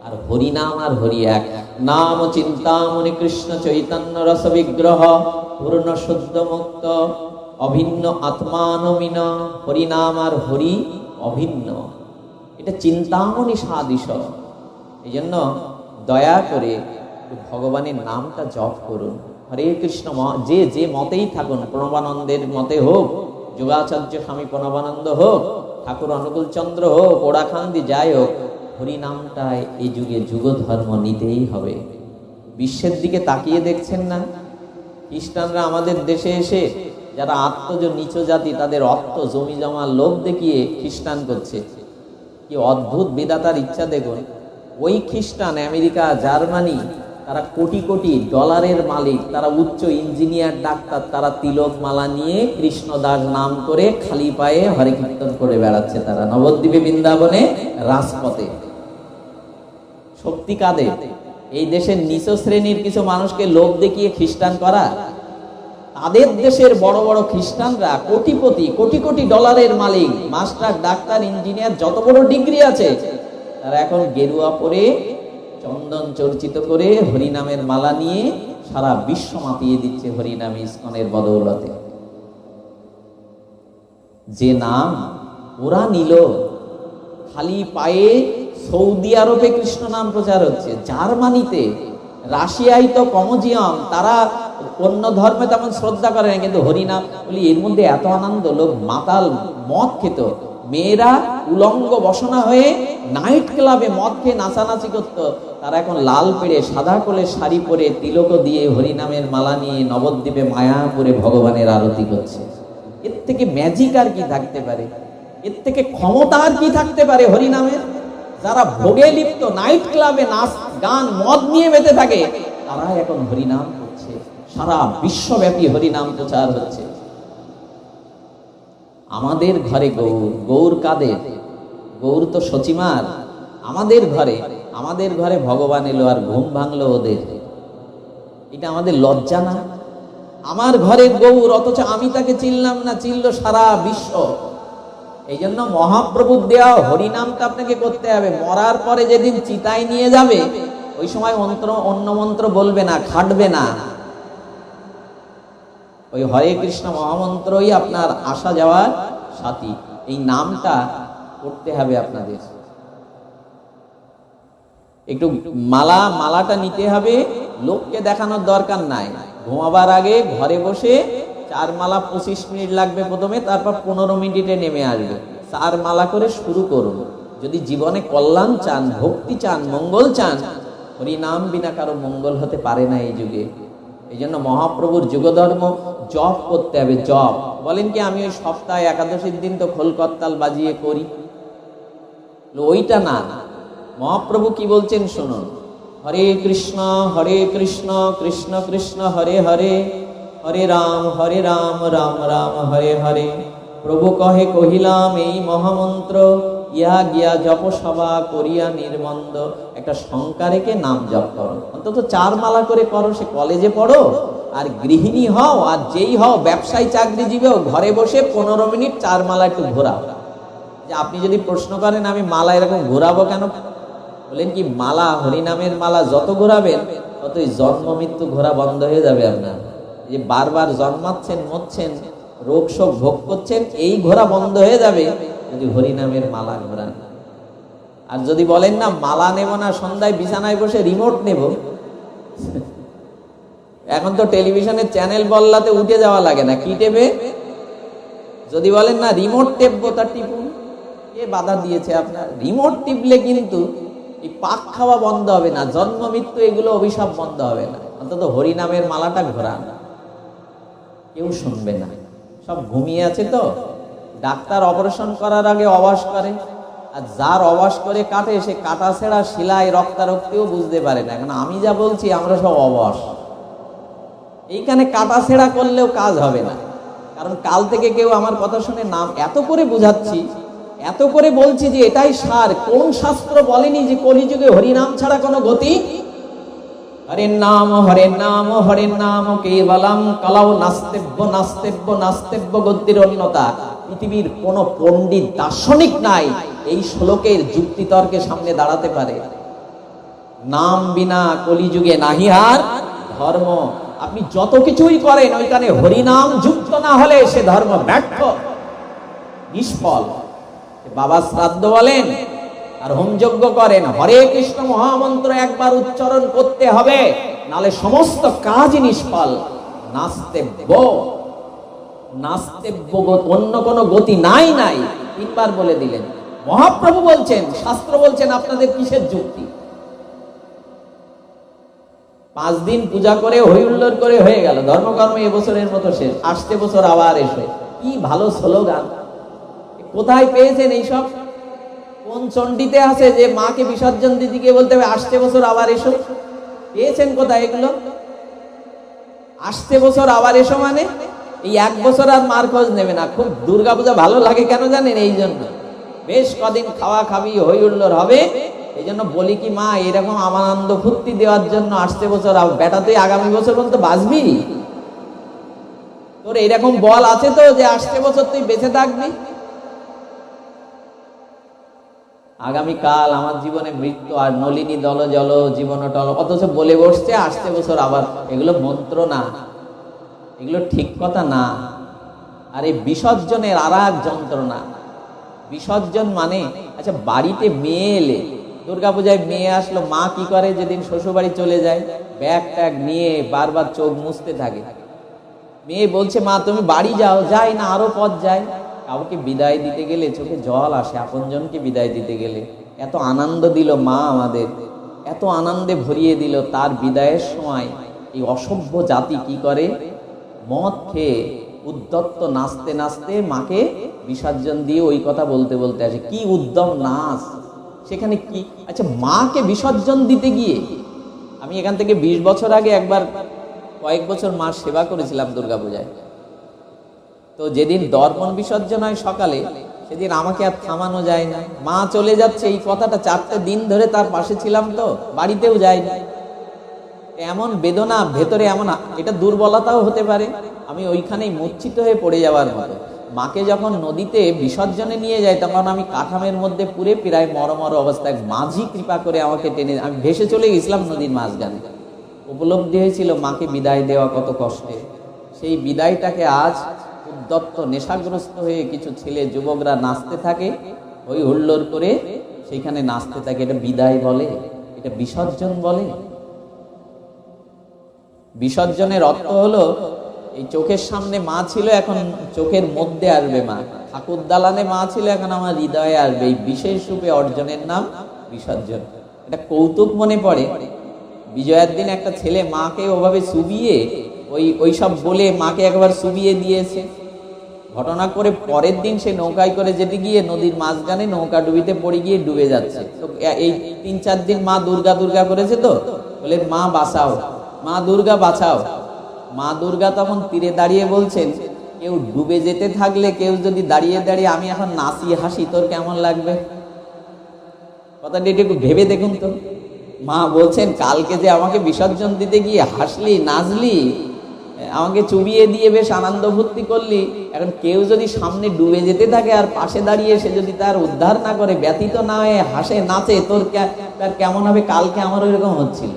আর হরিনাম আর হরি এক। নাম চিন্তামণি কৃষ্ণ চৈতন্য রস বিগ্রহ, পূর্ণ শুদ্ধ মুক্ত অভিন্ন আত্মানমিন। হরিনাম আর হরি অভিন্ন, এটা চিন্তামণি সাদিশ। এই জন্য দয়া করে ভগবানের নামটা জপ করুন। হরে কৃষ্ণ, যে যে মতেই থাকুন, প্রণবানন্দের মতে হোক, যোগাচার্য স্বামী প্রণবানন্দ হোক, ঠাকুর অনুকূল চন্দ্র হোক, ওড়াখান্দি যাই হোক, হরিনামটায় এই যুগে যুগ ধর্ম নিতেই হবে। বিশ্বের দিকে তাকিয়ে দেখছেন না, খ্রিস্টানরা আমাদের দেশে এসে যারা আত্মজ নিচ জাতি তাদের অর্থ জমি জমা লোভ দেখিয়ে খ্রিস্টান করছে। কি অদ্ভুত বিধাতার ইচ্ছা দেখুন। ওই খ্রিস্টান আমেরিকা, জার্মানি, তারা কোটি কোটি ডলারের মালিক, তারা উচ্চ ইঞ্জিনিয়ার, ডাক্তার, তারা তিলক মালা নিয়ে কৃষ্ণদাস নাম করে খালি পায়ে হরে কীর্তন করে বেড়াচ্ছে। তারা নবদ্বীপে, বৃন্দাবনে, রাজপথে। শক্তি কাদের? এই দেশের নিচ শ্রেণীর কিছু মানুষকে লোভ দেখিয়ে খ্রিস্টান করা। তাদের দেশের বড় বড় খ্রিস্টানরা কোটিপতি, কোটি কোটি ডলারের মালিক, মাস্টার, ডাক্তার, ইঞ্জিনিয়ার, যত বড় ডিগ্রি আছে, তারা এখন গেরুয়া পরে চন্দন চর্চিত করে হরিনামের মালা নিয়ে সারা বিশ্ব মাতিয়ে দিচ্ছে হরিনাম ইস্কনের বদৌলতে। যে নাম ওরা নিল, খালি পায়ে সৌদি আরবে কৃষ্ণ নাম প্রচার হচ্ছে, জার্মানিতে, রাশিয়ায় তো কমজিয়াম, তারা অন্য ধর্মে তেমন শ্রদ্ধা করে না, কিন্তু হরিনাম বলি এর মধ্যে এত আনন্দ। লোক মাতাল মদ খেত, মেয়েরা উলঙ্গ বসনা হয়ে নাইট ক্লাবে মদ খেয়ে নাচানাচি করত, তারা এখন লাল পেড়ে সাদা কোলে শাড়ি পরে তিলক দিয়ে হরিনামের মালা নিয়ে নবদ্বীপে মায়াপুরে ভগবানের আরতি করছে। এর থেকে ম্যাজিক আর কি থাকতে পারে? এর থেকে ক্ষমতা আর কি থাকতে পারে হরিনামের? যারা ভোগে লিপ্ত, নাইট ক্লাবে নাচ গান মদ নিয়ে বেঁচে থাকে, তারা এখন হরিনাম করছে, সারা বিশ্বব্যাপী হরিনাম প্রচার হচ্ছে। আমাদের ঘরে গৌর, গৌর কাদের? গৌর তো সচিমার। আমাদের ঘরে ভগবান এলো আর ঘুম ভাঙলো ওদের। এটা আমাদের লজ্জা না? আমার ঘরে গৌর, অথচ আমি তাকে চিনলাম না, চিনল সারা বিশ্ব। এই জন্য মহাপ্রভুর দেওয়া হরিনামটা আপনাকে করতে হবে। মরার পরে যেদিন চিতায় নিয়ে যাবে, ওই সময় অন্য মন্ত্র বলবে না, খাটবে না। ওই হরে কৃষ্ণ মহামন্ত্রই আপনার আসা যাওয়ার সাথী। এই নামটা করতে হবে আপনাদের। একটু মালাটা নিতে হবে, লোককে দেখানোর দরকার নাই। ঘুমাবার আগে ঘরে বসে 4 মালা 25 মিনিট লাগবে প্রথমে, তারপর 15 মিনিটে নেমে আসবে। 4 মালা করে শুরু করুন। যদি জীবনে কল্যাণ চান, ভক্তি চান, মঙ্গল চান, হরিনাম বিনা কারো মঙ্গল হতে পারে না এই যুগে। এই জন্য মহাপ্রভুর যুগধর্ম জপ করতে হবে। জপ বলেন কি আমি ওই সপ্তাহে একাদশীর দিন তো খোলকর্তাল বাজিয়ে করি, ওইটা না। মহাপ্রভু কি বলছেন শুনুন। হরে কৃষ্ণ কৃষ্ণ কৃষ্ণ হরে হরে, হরে রাম রাম রাম হরে হরে। প্রভু কহে কহিলাম এই মহামন্ত্র, ইয়া গিয়া জপ সভা করিয়া নির্মন্দ। একটা সংখ্যা রেখে নাম জপ করো, অন্তত 4 মালা করে করো। সে কলেজে পড়ো আর গৃহিণী হও আর যেই হও, ব্যবসায়ী চাকরিজীবী হও, ঘরে বসে 15 মিনিট 4 মালা একটু ঘোরাও। যে আপনি যদি প্রশ্ন করেন আমি মালা এরকম ঘোরাবো কেন, বলেন কি মালা, হরিনামের মালা যত ঘোরাবেন ততই জন্ম মৃত্যু ঘোরা বন্ধ হয়ে যাবে আপনার। যে বারবার জন্মাচ্ছেন, মরছেন, রোগ শোক ভোগ করছেন, এই ঘোরা বন্ধ হয়ে যাবে যদি হরিনামের মালা ঘোরান। আর যদি বলেন না মালা নেব না, সন্ধ্যায় বিছানায় বসে রিমোট নেব, এখন তো টেলিভিশনের চ্যানেল বল্লাতে উঠে যাওয়া লাগে না, কি টেপে? যদি বলেন না রিমোট টেপবো, তা টিপুন। কে বাধা দিয়েছে আপনার? রিমোট টিপলে কিন্তু এই পাক খাওয়া বন্ধ হবে না, জন্ম মৃত্যু এগুলো অভিশাপ বন্ধ হবে না। অন্তত হরিনামের মালাটা ঘোরান। কেউ শুনবে না, সব ঘুমিয়ে আছে তো। ডাক্তার অপারেশন করার আগে অবাস করে, আর যার অবাস করে কাটে সে কাটা ছেঁড়া শিলাই রক্তারক্তিও বুঝতে পারে না। এখন আমি যা বলছি আমরা সব অবাস। এইখানে কাটা ছেঁড়া করলেও কাজ হবে না, কারণ কাল থেকে কেউ আমার কথা শুনে নাম এত করে বুঝাচ্ছি, এত করে বলছি যে এটাই সার। কোন শাস্ত্র বলেনি যে কলিযুগে হরিনাম ছাড়া কোনো গতি? হরের নাম কেবলম কলাও নাস্তেব্য গতির অন্যতা। পৃথিবীর কোন পণ্ডিত দার্শনিক নাই এই শ্লোকের যুক্তিতর্কে সামনে দাঁড়াতে পারে। নাম বিনা কলিযুগে নাহিহার ধর্ম। আপনি যত কিছুই করেন, ওইখানে হরিনাম যুক্ত না হলে সে ধর্ম ব্যর্থ, নিষ্ফল। বাবা শ্রাদ্ধ বলেন আর হোমযজ্ঞ করেন, হরে কৃষ্ণ মহামন্ত্র একবার উচ্চারণ করতে হবে, নালে সমস্ত কাজই নিষ্ফল। নাস্তেব্য, নাস্তেব্য অন্য কোনো গতি নাই নাই, তিনবার বলে দিলেন। মহাপ্রভু বলছেন, শাস্ত্র বলছেন, আপনাদের কিসের যুক্তি? 5 দিন পূজা করে হইহুল্লোড় করে হয়ে গেল, ধর্মকর্ম এবছরের মতো শেষ, আসতে বছর আবার এসো। কি ভালো স্লোগান! কোথায় পেয়েছেন এইসব? কোন চণ্ডীতে আছে যে মাকে বিসর্জন দিতে গিয়ে বলতে হবে আসতে বছর আবার এসো? পেয়েছেন কোথায় এগুলো? আসতে বছর আবার এসো মানে এই 1 বছর আর মার খোঁজ নেবে না। খুব দুর্গাপূজা ভালো লাগে কেন জানেন? এই জন্য বেশ কদিন খাওয়া খাবি হই হুল্লোড় হবে। এই জন্য বলি কি, মা এরকম আমার আনন্দ ফুর্তি দেওয়ার জন্য আসতে বছর বেটা তুই আগামী বছর পর্যন্ত বাঁচবি? তোর এরকম বল আছে তো যে আসতে বছর তুই বেঁচে থাকবি? আগামীকাল আমার জীবনে মৃত্যু, আর নলিনী দল জল জীবন টল, অথচ বলে বসছে আসতে বছর আবার। এগুলো মন্ত্র না, এগুলো ঠিক কথা না। আর এই বিসর্জনের আর এক যন্ত্রণা। বিসর্জন মানে, আচ্ছা বাড়িতে মেয়ে এলে, দুর্গাপূজায় মেয়ে আসলো, মা কি করে? যেদিন শ্বশুরবাড়ি চলে যায় ব্যাগ ট্যাগ নিয়ে বারবার চোখ মুছতে থাকে। মেয়ে বলছে মা তুমি বাড়ি যাও, যাই না, আরো পথ যায়। কাউকে বিদায় দিতে গেলে চোখে জল আসে, আপনজনকে বিদায় দিতে গেলে। এত আনন্দ দিল মা আমাদের, এত আনন্দে ভরিয়ে দিল, তার বিদায়ের সময় এই অসভ্য জাতি কি করে? মদ খেয়ে উদ্যত্ত নাচতে নাচতে মাকে বিসর্জন দিয়ে ওই কথা বলতে বলতে আসে। কি উদ্যম নাচ সেখানে! কি আচ্ছা, মাকে বিসর্জন দিতে গিয়ে, আমি এখান থেকে 20 বছর আগে একবার কয়েক বছর মার সেবা করেছিলাম দুর্গাপূজায়। তো যেদিন দর্পণ বিসর্জন হয় সকালে, সেদিন আমাকে আর থামানো যায় না। মা চলে যাচ্ছে এই কথাটা 4টে দিন ধরে তার পাশে ছিলাম, তো বাড়িতেও যাইনি। এমন বেদনা ভেতরে, এমন, এটা দুর্বলতাও হতে পারে, আমি ওইখানেই মূর্ছিত হয়ে পড়ে যাওয়ার মতো। মাকে যখন নদীতে বিসর্জনে নিয়ে যায়, তখন আমি কাঠামের মধ্যে পুরে প্রায় মরমর অবস্থায়, মাঝি কৃপা করে আমাকে টেনে, আমি ভেসে চলে গেছিলাম নদীর মাঝখানে। উপলব্ধি হয়েছিল মাকে বিদায় দেওয়া কত কষ্টে। সেই বিদায়টাকে আজ উদ্যত্ত নেশাগ্রস্ত হয়ে কিছু ছেলে যুবকরা নাচতে থাকে, ওই হুল্লোড় করে সেইখানে নাচতে থাকে। এটা বিদায় বলে? এটা বিসর্জন বলে? বিসর্জনের অর্থ হলো, এই চোখের সামনে মা ছিল, এখন চোখের মধ্যে আসবে মা। ঠাকুর দালানে মা ছিল, এখন আমার হৃদয়ে আসবে। এই বিশেষ রূপে অর্জনের নাম বিসর্জন। এটা কৌতুক মনে পড়ে, বিজয়ার দিন একটা ছেলে মাকে ওভাবে চুবিয়ে, ওই সব বলে মাকে একবার চুবিয়ে দিয়েছে। ঘটনা করে পরের দিন সে নৌকায় করে যেতে গিয়ে নদীর মাঝখানে নৌকা ডুবিতে পড়ে গিয়ে ডুবে যাচ্ছে। তো এই 3-4 দিন মা দুর্গা দুর্গা করেছে, তো বলে মা বাঁচাও, মা দুর্গা বাঁচাও। মা দুর্গা তখন তীরে দাঁড়িয়ে বলছেন, কেউ ডুবে যেতে থাকলে, কেউ যদি দাঁড়িয়ে দাঁড়িয়ে আমি এখন নাচি হাসি, তোর কেমন লাগবে? কথাটা একটু ভেবে দেখুন তো। মা বলছেন, কালকে যে আমাকে বিসর্জন দিতে গিয়ে হাসলি, নাচলি, আমাকে চুবিয়ে দিয়ে বেশ আনন্দ ফুর্তি করলি, এখন কেউ যদি সামনে ডুবে যেতে থাকে আর পাশে দাঁড়িয়ে সে যদি তার উদ্ধার না করে, ব্যতীত না হয়ে হাসে নাচে, তোর তার কেমন হবে? কালকে আমার ওইরকম হচ্ছিল,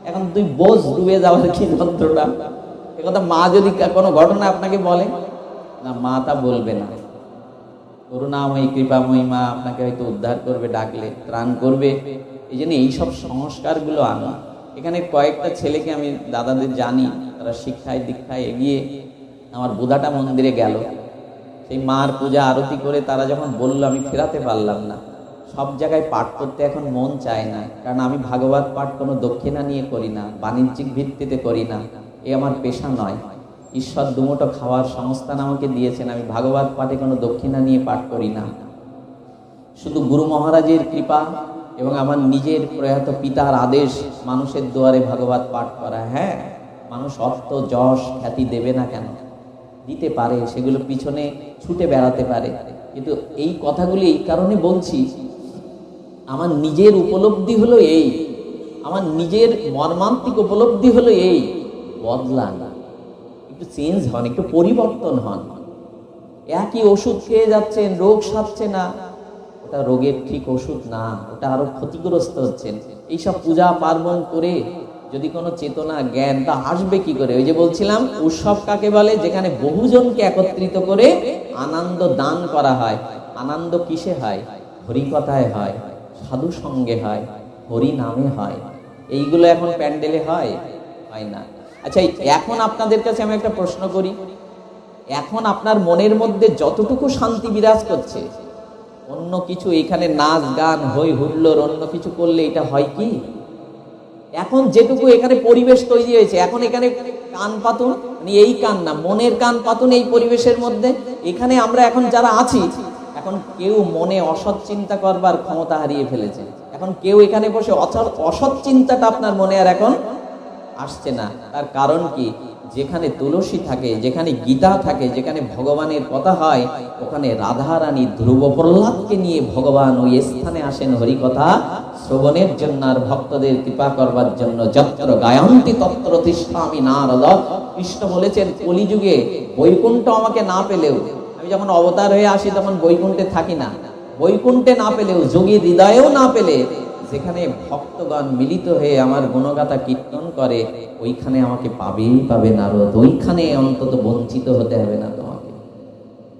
এখন তুই বোঝ ডুবে যাওয়ার কি যন্ত্রটা। একথা মা যদি কোনো ঘটনা আপনাকে বলে না, মা তা বলবে না। করুণাময়ী কৃপাময়ী মা আপনাকে হয়তো উদ্ধার করবে, ডাকলে ত্রাণ করবে। এই জন্য এইসব সংস্কারগুলো আনা। এখানে কয়েকটা ছেলেকে আমি দাদাদের জানি, তারা শিক্ষায় দীক্ষায় এগিয়ে আমার বুধাটা মন্দিরে গেল। সেই মার পূজা আরতি করে তারা যখন বলল, আমি ফেরাতে পারলাম না। সব জায়গায় পাঠ করতে এখন মন চায় না, কারণ আমি ভাগবত পাঠ কোনো দক্ষিণা নিয়ে করি না, বাণিজ্যিক ভিত্তিতে করি না, এ আমার পেশা নয়। ঈশ্বর দুমুঠো খাওয়ার সংস্থান আমাকে দিয়েছেন, আমি ভাগবত পাঠে কোনো দক্ষিণা নিয়ে পাঠ করি না। শুধু গুরু মহারাজের কৃপা এবং আমার নিজের প্রয়াত পিতার আদেশ মানুষের দুয়ারে ভাগবত পাঠ করা। হ্যাঁ, মানুষ অর্থ যশ খ্যাতি দেবে না কেন? দিতে পারে, সেগুলো পিছনে ছুটে বেড়াতে পারে। কিন্তু এই কথাগুলি এই কারণে বলছি, আমার নিজের উপলব্ধি হলো এই, আমার নিজের মর্মান্তিক উপলব্ধি হলো এই, বদলান, একটু চেঞ্জ হন, একটু পরিবর্তন হন। একই ওষুধ খেয়ে যাচ্ছেন, রোগ সারছে না, ওটা রোগের ঠিক ওষুধ না, ওটা আরো ক্ষতিগ্রস্ত হচ্ছেন। এইসব পূজা পার্বণ করে যদি কোনো চেতনা জ্ঞান, তা আসবে কি করে? ওই যে বলছিলাম, উৎসব কাকে বলে? যেখানে বহুজনকে একত্রিত করে আনন্দ দান করা হয়। আনন্দ কিসে হয়? হরি কথায় হয়, সাধু সঙ্গে হয়, হরি নামে হয়। এইগুলো এখন প্যান্ডেলে হয়? হয় না। আচ্ছা, এখন আপনাদের কাছে আমি একটা প্রশ্ন করি, এখন আপনার মনের মধ্যে যতটুকু শান্তি বিরাজ করছে, অন্য কিছু এখানে নাচ গান হই হুল্লোড় অন্য কিছু করলে এটা হয় কি? এখন যেটুকু এখানে পরিবেশ তৈরি হয়েছে, এখন এখানে কান পাতুন, এই কান না, মনের কান পাতুন এই পরিবেশের মধ্যে। এখানে আমরা এখন যারা আছি, এখন কেউ মনে অসৎ চিন্তা করবার ক্ষমতা হারিয়ে ফেলেছে। এখন কেউ এখানে বসে অসৎ চিন্তাটা আপনার মনে আর এখন আসছে না। তার কারণ কি? যেখানে তুলসী থাকে, যেখানে গীতা থাকে, যেখানে ভগবানের কথা হয়, ওখানে রাধা রানী ধ্রুব প্রহ্লাদকে নিয়ে ভগবান ওই স্থানে আসেন হরিকথা শ্রবণের জন্য আর ভক্তদের কৃপা করবার জন্য। যত্র গায়ন্তি তত্র তিষ্ঠামি নারদ। কৃষ্ণ বলেছেন, কলিযুগে বৈকুণ্ঠ আমাকে না পেলেও, আমি যখন অবতার হয়ে আসি তখন বৈকুণ্ঠে থাকি না, বৈকুণ্ঠে না পেলেও, যোগীর হৃদয়েও না পেলে, যেখানে ভক্তগণ মিলিত হয়ে আমার গুণগাথা কীর্তন করে, ওইখানে আমাকে পাবেই পাবে নারদ। ওইখানে অন্তত বঞ্চিত হতে হবে না তোমাকে।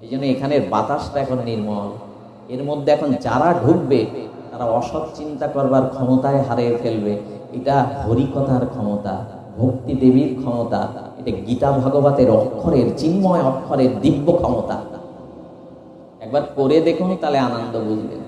এই জন্য এখানের বাতাসটা এখন নির্মল। এর মধ্যে এখন যারা ঢুকবে তারা অসৎ চিন্তা করবার ক্ষমতায় হারিয়ে ফেলবে। এটা হরিকথার ক্ষমতা, ভক্তি দেবীর ক্ষমতা, এটা গীতা ভাগবতের অক্ষরের, চিন্ময় অক্ষরের দিব্য ক্ষমতা। একবার করে দেখুন, তাহলে আনন্দ বুঝবেন।